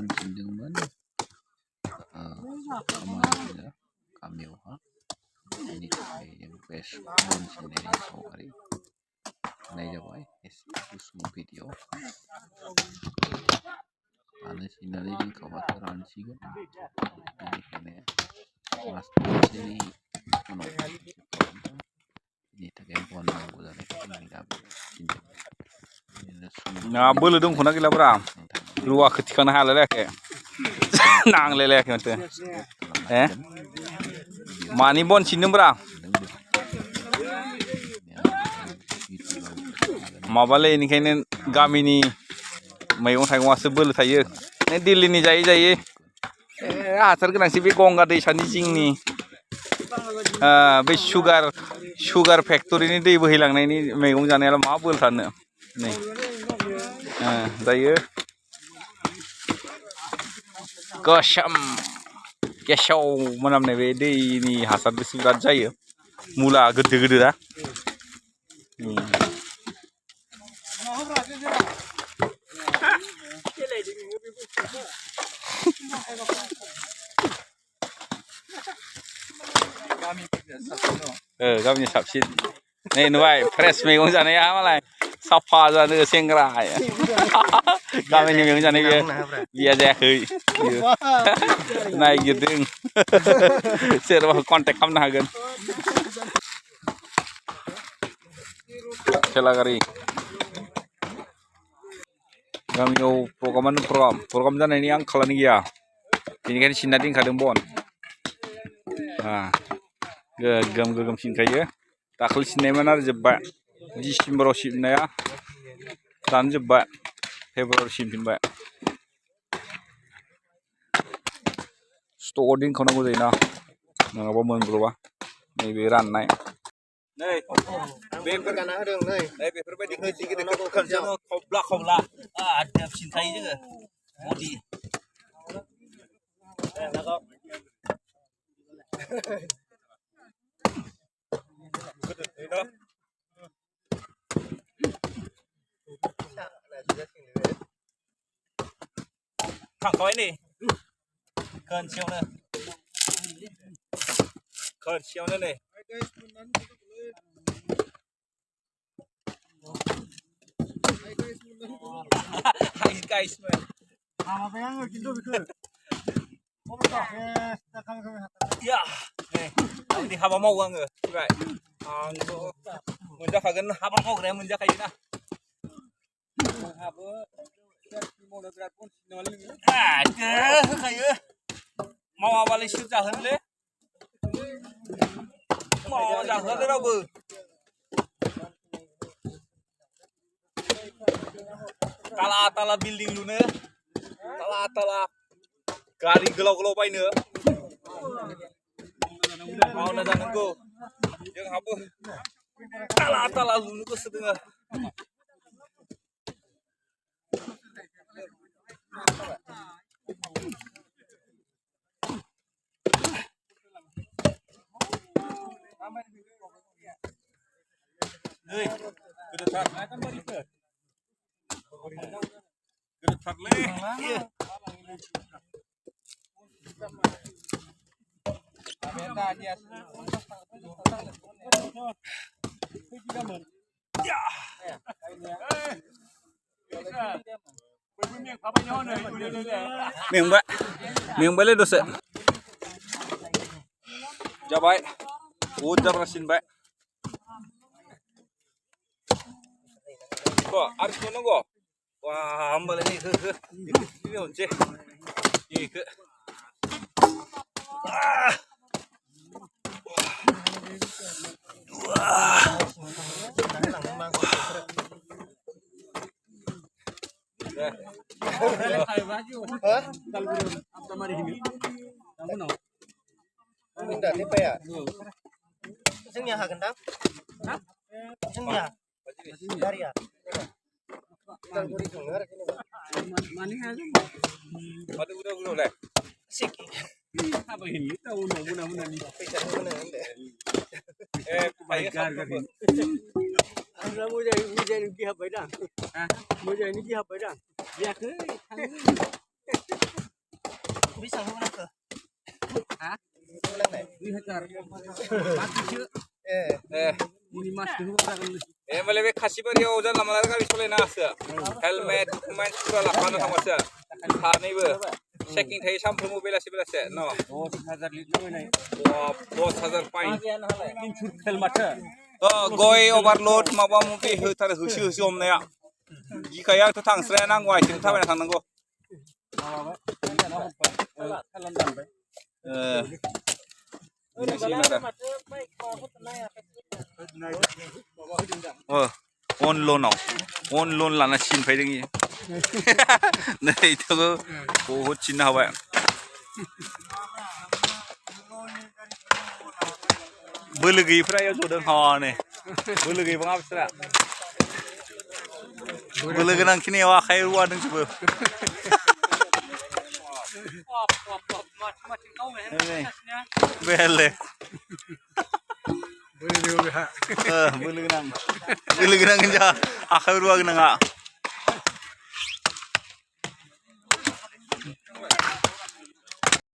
bonsinदोंमोन खामानिया गामियावहा बेनि थाखाय जों बे bonsinनायनि सावगारि होनाय जाबाय एसे गुसुं भिडिअ रानसिननानै दोनखाबाथ' रानसिगोन बेनिखायनो मास मोनसेनि उनाव बेनि थाखाय बन नांगौ जानायखाय जोंनि गामियाव बोलो दंख'ना गैलाब्रा रुवाखौ थिखांनो हालायलायाखै नांलायलायाखै माथो मानि बन सिनदोंब्रा माबालै बेनिखायनो गामिनि मैगं थाइगङासो बोलो थायो दिल्लीनि जायै जायै हासार गोनांसै बे गंगा दैसानि जिंनि बे सुगार फेक्टरिनि दै बोहैलांनायनि मैगं जानायालाय मा बोलो थानो नै जायो गोसोम गेसाव मोनामनाय बे दैनि हासारजोंसो बिराद जायो मुला गोदो गोदोरा गामिनि साबसिन नै नुबाय फ्रेस मैगं जानाया मालाय साफा जानो सेंग्रा गामिनि मैगं जानाय बिया जायाखै नायगिरदों सोरबा कन्टेक्ट खालामनो हागोन ठेला गारि गामियाव प्रग्राम जानायनि आंखालानो गैया बेनिखायनो सिनना दोनखादों बन गोगोम सिनखायो दाखालि सिननायमोन आरो जोब्बाय डिसेम्बराव सिननाया दानो जोब्बाय फेब्रुवारियाव सिनफिनबाय स्टकआव दोनखानांगौ जायोना नङाबा मोनब्र'बा नैबे राननाय नै बेफोर गाना होदों नै बेफोरबायदि गिदिर गिदिर खनसेयावनो खब्ला सिनखायो जोङो बडि थांखाबाय नै खोनसेयावनो नै हाबा मावो आङो आंथ' मोनजाखागोन हाबा मावग्राया मोनजाखायोना होखायो मावाबालाय सोर जाहोनोलै मावा जाहोआलै रावबो ताला बिल्डिं लुनो ताला गारि गोलाव बायनो मावना जानांगौ जोंहाबो ताला लुनो गोसो दोङो नै गोदोथारलै मेंबायलै दसे जाबाय बहुद जाब्रा सिनबाय आरो संनांगौ वा होमबालाय बेखौ होनसै बेखौ जोंनिया हागोन दां जोंनिया गारिया माने हाया माथो उदावलाय मोजाङैनो गिहाबबाय दां Bisa hubungan ke? Hah? Hubungan deh. 2,000 mati Eh. ini mas hubungan Emang lebih kasih beriau jangan lama lagi kami soleh nasa. Helmet, dokumen sudah lakukan sama saya. Thani ber. Checking thai sampai mobil asih belas no. 2,000 liter ini. Wah, 2,000 poin. Injur helmet. Goi overload maba mobil hutar husi om naya. Jika yang tu tang seren nang wai tim tahu nang nanggo. Ini sih nada. On loan lana chin fai dengi. Nah itu बहुत chin hawa. Bulu gipra ya jodoh hawa ne. Bulu gip ngap sera. Bulu genang kini awak kayu wadeng coba. Bele. Bulu genang. Bulu genang kenja. Akhir ruang genang.